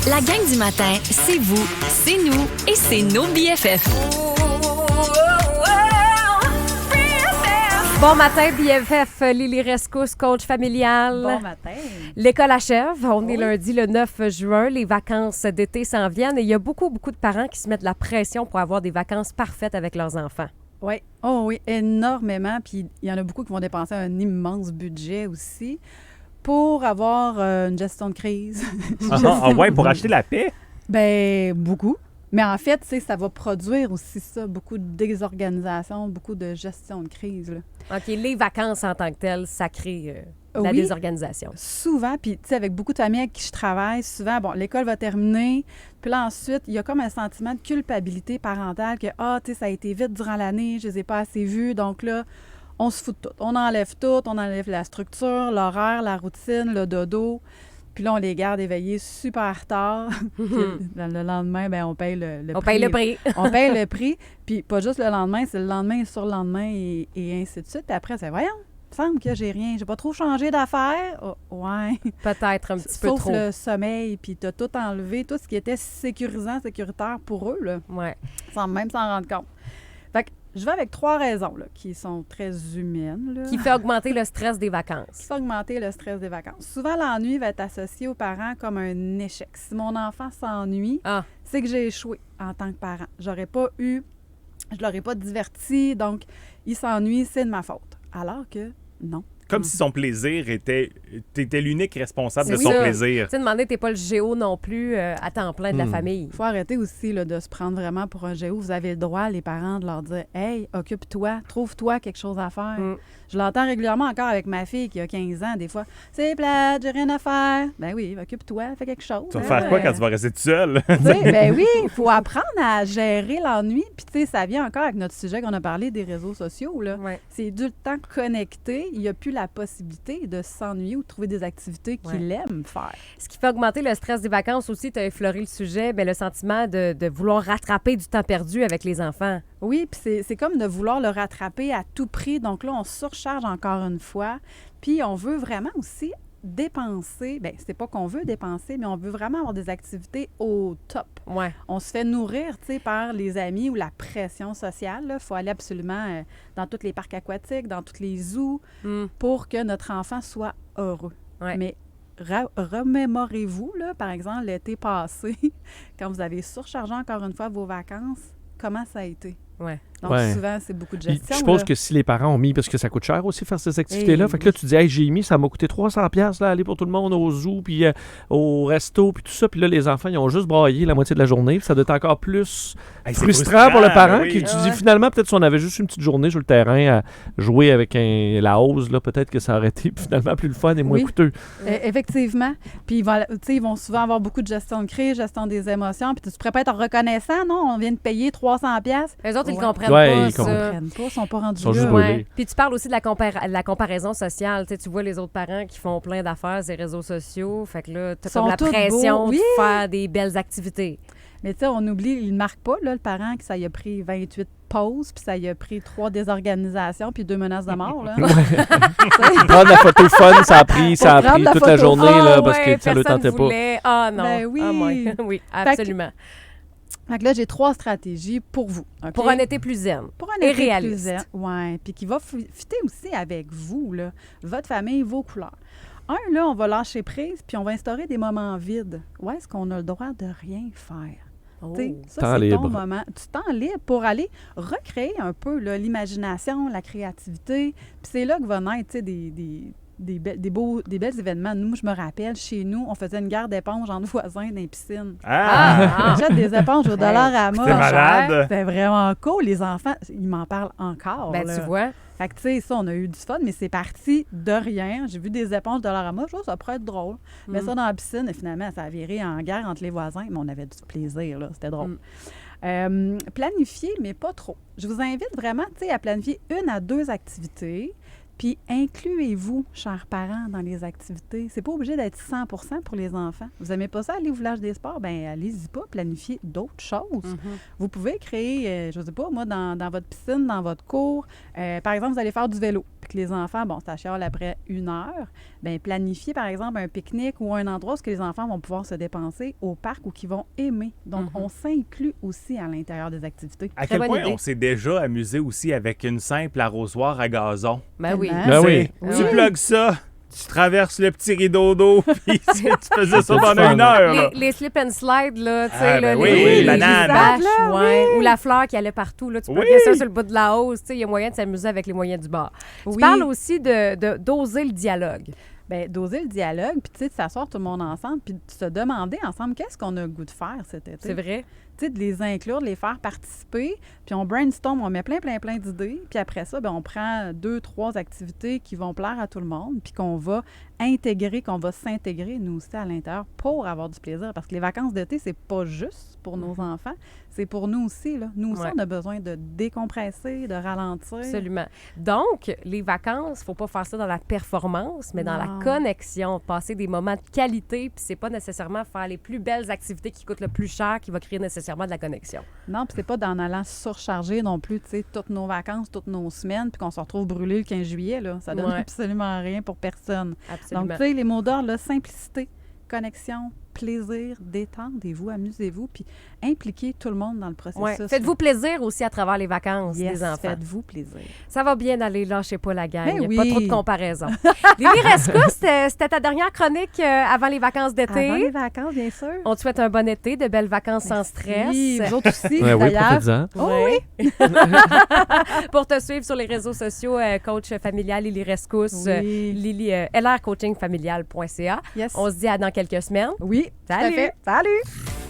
La gang du matin, c'est vous, c'est nous et c'est nos BFF. Bon matin, BFF, Lily Rescousse, coach familial. Bon matin. L'école achève. On est lundi le 9 juin. Les vacances d'été s'en viennent et il y a beaucoup de parents qui se mettent la pression pour avoir des vacances parfaites avec leurs enfants. Oui. Oh oui, énormément. Puis il y en a beaucoup qui vont dépenser un immense budget aussi pour avoir une gestion de crise. Pour acheter la paix? Ben beaucoup. Mais en fait, ça va produire aussi ça, beaucoup de désorganisation, beaucoup de gestion de crise. Là. OK, les vacances en tant que telles, ça crée la désorganisation. Souvent, puis tu sais, avec beaucoup de familles avec qui je travaille, souvent, l'école va terminer, puis là, ensuite, il y a comme un sentiment de culpabilité parentale que, ça a été vite durant l'année, je les ai pas assez vus, donc là, on se fout de tout. On enlève tout, on enlève la structure, l'horaire, la routine, le dodo. Puis là, on les garde éveillés super tard. Puis le lendemain, on paye le prix. On paye le prix. On paye le prix. Puis pas juste le lendemain, c'est le lendemain et sur le lendemain et ainsi de suite. Puis après, c'est voyons, il me semble que j'ai pas trop changé d'affaires. Oh, ouais. Peut-être un petit peu trop. Sauf le sommeil, puis t'as tout enlevé, tout ce qui était sécuritaire pour eux, là. Ouais. Sans même s'en rendre compte. Fait que je vais avec 3 raisons là, qui sont très humaines. Là. Qui fait augmenter le stress des vacances. Qui fait augmenter le stress des vacances. Souvent, l'ennui va être associé aux parents comme un échec. Si mon enfant s'ennuie, c'est que j'ai échoué en tant que parent. Je l'aurais pas diverti, donc il s'ennuie, c'est de ma faute. Alors que non. Comme si son plaisir était l'unique responsable de son ça. plaisir. Tu sais, demander, t'es pas le géo non plus à temps plein de la famille. Il faut arrêter aussi là, de se prendre vraiment pour un géo. Vous avez le droit, les parents, de leur dire « Hey, occupe-toi, trouve-toi quelque chose à faire. Je l'entends régulièrement encore avec ma fille qui a 15 ans, des fois. « C'est plate, j'ai rien à faire. » Ben oui, occupe-toi, fais quelque chose. Tu vas faire quoi quand tu vas rester tout seul? Ben oui, il faut apprendre à gérer l'ennui. Puis tu sais, ça vient encore avec notre sujet qu'on a parlé des réseaux sociaux. Là. Ouais. C'est du temps connecté. Il n'y a plus la possibilité de s'ennuyer ou de trouver des activités qu'il aime faire. Ce qui fait augmenter le stress des vacances aussi, tu as effleuré le sujet, le sentiment de vouloir rattraper du temps perdu avec les enfants. Oui, puis c'est comme de vouloir le rattraper à tout prix. Donc là, on surcharge encore une fois. Puis on veut vraiment aussi dépenser. Bien, c'est pas qu'on veut dépenser, mais on veut vraiment avoir des activités au top. Ouais. On se fait nourrir, tu sais, par les amis ou la pression sociale. Il faut aller absolument dans tous les parcs aquatiques, dans tous les zoos, pour que notre enfant soit heureux. Ouais. Mais remémorez-vous, là, par exemple, l'été passé, quand vous avez surchargé encore une fois vos vacances, comment ça a été? Ouais. Donc, souvent, c'est beaucoup de gestion. Je suppose que si les parents ont mis, parce que ça coûte cher aussi faire ces activités-là, fait que là, tu dis, hey, j'ai mis, ça m'a coûté 300$ là, aller pour tout le monde au zoo, puis au resto, puis tout ça. Puis là, les enfants, ils ont juste braillé la moitié de la journée. Puis ça doit être encore plus frustrant pour le parent. Qui tu dis, finalement, peut-être si on avait juste une petite journée sur le terrain à jouer avec la hausse, là, peut-être que ça aurait été finalement plus le fun et moins coûteux. Effectivement. Puis ils vont souvent avoir beaucoup de gestion de crise, gestion des émotions. Puis tu pourrais pas être reconnaissant, non? On vient de payer 300$. Les autres, ils comprennent Ils pas ça. comprennent pas, ils sont pas rendus sont juste là. brûlés. Puis tu parles aussi de la comparaison sociale. Tu vois les autres parents qui font plein d'affaires sur les réseaux sociaux. Fait que là, tu as comme la pression de faire des belles activités. Mais tu sais, on oublie, il ne marque pas, là, le parent, que ça y a pris 28 pauses, puis ça y a pris 3 désorganisations, puis 2 menaces de mort. Là. Prendre la photo fun, ça a pris toute la journée là, parce que ça ne le tentait pas. Ah non. Ben oui. Oui, absolument. Fait que là, j'ai 3 stratégies pour vous. Okay? Pour un été plus zen. Pour un et été réaliste. plus zen. Oui, puis qui va fitter aussi avec vous, là, votre famille, vos couleurs. Là, on va lâcher prise, puis on va instaurer des moments vides. Où est-ce qu'on a le droit de rien faire? Oh. Ça, temps c'est libre. ton moment. Du temps libre pour aller recréer un peu là, l'imagination, la créativité. Puis c'est là que va naître des belles événements. Nous, je me rappelle, chez nous, on faisait une guerre d'éponges entre voisins dans les piscines. On jette des éponges au Dollarama. C'était malade. C'était vraiment cool. Les enfants, ils m'en parlent encore. Ben, là. tu vois. Fait que, tu sais, ça, on a eu du fun, mais c'est parti de rien. J'ai vu des éponges de Dollarama. Je trouve ça pourrait être drôle. Mais ça dans la piscine, et finalement, ça a viré en guerre entre les voisins. Mais on avait du plaisir, là. C'était drôle. Planifier, mais pas trop. Je vous invite vraiment, tu sais, à planifier 1 à 2 activités. Puis incluez-vous, chers parents, dans les activités. C'est pas obligé d'être 100% pour les enfants. Vous n'aimez pas ça, aller au village des sports? Bien, allez-y pas, planifiez d'autres choses. Vous pouvez créer, je ne sais pas, moi, dans votre piscine, dans votre cour, par exemple, vous allez faire du vélo. Puis que les enfants, bon, ça chiale après 1 heure. Bien, planifiez, par exemple, un pique-nique ou un endroit où les enfants vont pouvoir se dépenser au parc ou qu'ils vont aimer. Donc, on s'inclut aussi à l'intérieur des activités. À Très quel bonne point idée. on s'est déjà amusé aussi avec une simple arrosoir à gazon. Ben oui. Tellement. Ben oui. Tu plugues ça, tu traverses le petit rideau d'eau, puis tu faisais ça pendant 1 heure. là. Les slip and slide, là, tu sais, Ah, là, ben les, oui, les banane. bâches, Là, ouais, ou la fleur qui allait partout, là, tu peux Oui. mettre ça sur le bout de la hausse, tu sais, il y a moyen de s'amuser avec les moyens du bord. Tu Oui. parles aussi d'oser le dialogue. Bien, d'oser le dialogue, puis tu sais, de s'asseoir tout le monde ensemble, puis de se demander ensemble qu'est-ce qu'on a le goût de faire cet été. C'est vrai? Tu sais, de les inclure, de les faire participer, puis on brainstorm, on met plein d'idées, puis après ça, bien, on prend 2, 3 activités qui vont plaire à tout le monde, puis qu'on va intégrer, qu'on va s'intégrer, nous aussi, à l'intérieur, pour avoir du plaisir. Parce que les vacances d'été, c'est pas juste pour nos enfants, c'est pour nous aussi, là. Nous aussi, Ouais. on a besoin de décompresser, de ralentir. Absolument. Donc, les vacances, il ne faut pas faire ça dans la performance, mais dans la Non. connexion, passer des moments de qualité, puis c'est pas nécessairement faire les plus belles activités qui coûtent le plus cher qui va créer nécessairement de la connexion. Non, puis c'est pas d'en allant surcharger non plus, tu sais, toutes nos vacances, toutes nos semaines, puis qu'on se retrouve brûlé le 15 juillet, là. Ça donne Ouais. absolument rien pour personne. Absolument. Donc, tu sais, les mots d'ordre, là, simplicité, connexion, plaisir, détendez-vous, amusez-vous, puis impliquez tout le monde dans le processus. Ouais. Faites-vous plaisir aussi à travers les vacances Yes, des enfants. faites-vous plaisir. Ça va bien aller, lâchez pas la gang. Ben oui. Pas trop de comparaison. Lily Resco, c'était ta dernière chronique avant les vacances d'été. Avant les vacances, bien sûr. On te souhaite un bon été, de belles vacances sans stress. Oui, vous autres aussi, Ouais, oui, d'ailleurs. profitez-en. Oh oui. Pour te suivre sur les réseaux sociaux, coach familial Lily Rescousse, Oui. Lily, lrcoachingfamilial.ca. Yes. On se dit à dans quelques semaines. Oui, tout à Salut. fait. Salut!